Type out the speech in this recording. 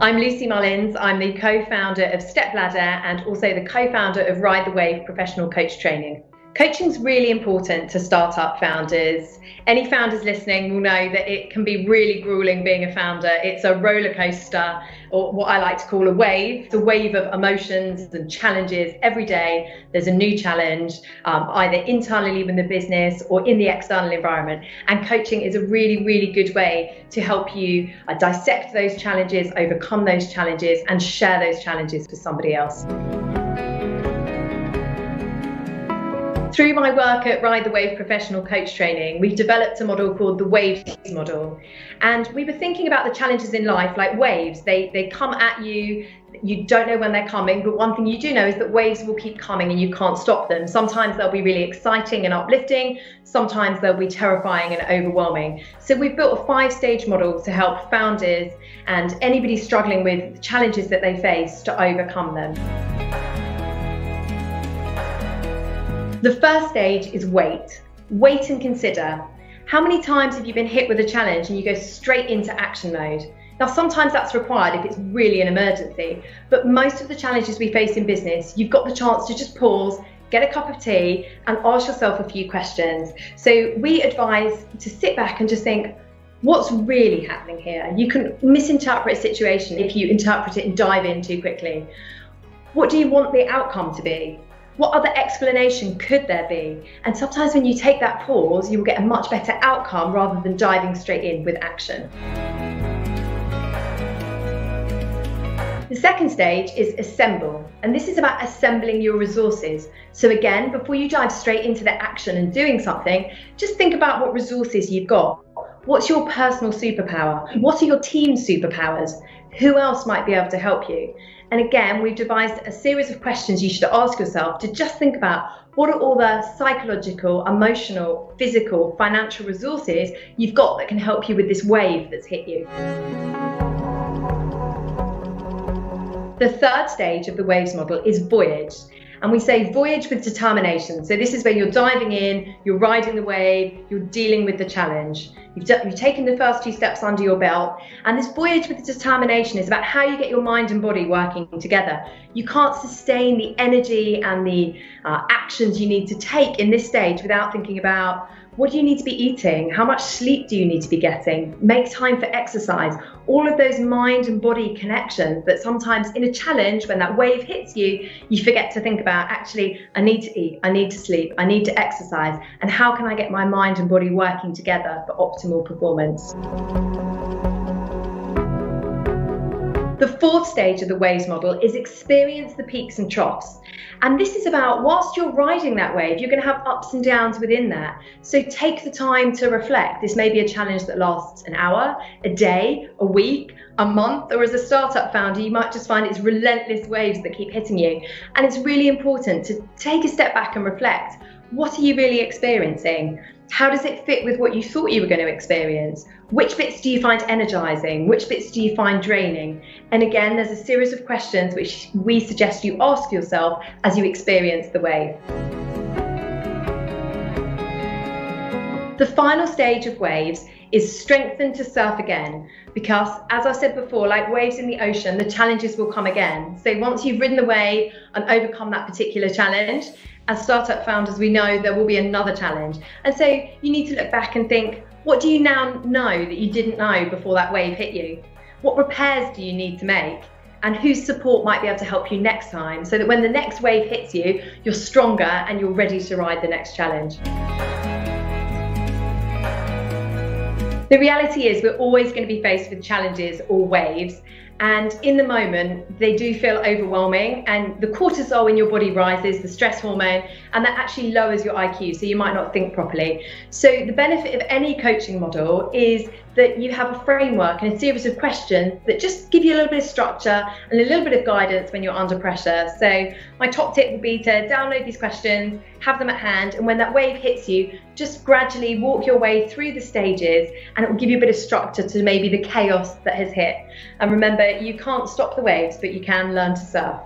I'm Lucy Mullins. I'm the co-founder of Stepladder and also the co-founder of Ride the Wave Professional Coach Training. Coaching is really important to startup founders. Any founders listening will know that it can be really grueling being a founder. It's a roller coaster, or what I like to call a wave. It's a wave of emotions and challenges. Every day there's a new challenge, either internally within the business or in the external environment. And coaching is a really, really good way to help you dissect those challenges, overcome those challenges, and share those challenges with somebody else. Through my work at Ride the Wave Professional Coach Training, we've developed a model called the Waves model. And we were thinking about the challenges in life like waves. They come at you, you don't know when they're coming, but one thing you do know is that waves will keep coming and you can't stop them. Sometimes they'll be really exciting and uplifting, sometimes they'll be terrifying and overwhelming. So we've built a 5-stage model to help founders and anybody struggling with the challenges that they face to overcome them. The first stage is wait. Wait and consider. How many times have you been hit with a challenge and you go straight into action mode? Now, sometimes that's required if it's really an emergency, but most of the challenges we face in business, you've got the chance to just pause, get a cup of tea and ask yourself a few questions. So we advise to sit back and just think, what's really happening here? You can misinterpret a situation if you interpret it and dive in too quickly. What do you want the outcome to be? What other explanation could there be? And sometimes when you take that pause, you will get a much better outcome rather than diving straight in with action. The second stage is assemble, and this is about assembling your resources. So again, before you dive straight into the action and doing something, just think about what resources you've got. What's your personal superpower? What are your team's superpowers? Who else might be able to help you? And again, we've devised a series of questions you should ask yourself to just think about what are all the psychological, emotional, physical, financial resources you've got that can help you with this wave that's hit you. The third stage of the Waves model is Voyage. And we say voyage with determination. So this is where you're diving in, you're riding the wave, you're dealing with the challenge. You've taken the first few steps under your belt. And this voyage with determination is about how you get your mind and body working together. You can't sustain the energy and the actions you need to take in this stage without thinking about what do you need to be eating? How much sleep do you need to be getting? Make time for exercise. All of those mind and body connections that sometimes in a challenge, when that wave hits you, you forget to think about, actually, I need to eat, I need to sleep, I need to exercise, and how can I get my mind and body working together for optimal performance? The fourth stage of the Waves model is experience the peaks and troughs. And this is about, whilst you're riding that wave, you're going to have ups and downs within that. So take the time to reflect. This may be a challenge that lasts an hour, a day, a week, a month, or as a startup founder, you might just find it's relentless waves that keep hitting you. And it's really important to take a step back and reflect. What are you really experiencing? How does it fit with what you thought you were going to experience? Which bits do you find energizing? Which bits do you find draining? And again, there's a series of questions which we suggest you ask yourself as you experience the wave. The final stage of waves is strengthen to surf again, because as I said before, like waves in the ocean, the challenges will come again. So once you've ridden the wave and overcome that particular challenge, as startup founders, we know there will be another challenge. And so you need to look back and think, what do you now know that you didn't know before that wave hit you? What repairs do you need to make? And whose support might be able to help you next time, so that when the next wave hits you, you're stronger and you're ready to ride the next challenge. The reality is we're always going to be faced with challenges or waves, and in the moment they do feel overwhelming, and the cortisol in your body rises, the stress hormone, and that actually lowers your IQ, so you might not think properly. So the benefit of any coaching model is that you have a framework and a series of questions that just give you a little bit of structure and a little bit of guidance when you're under pressure. So my top tip would be to download these questions, have them at hand, and when that wave hits you, just gradually walk your way through the stages, and it will give you a bit of structure to maybe the chaos that has hit. And remember, you can't stop the waves, but you can learn to surf.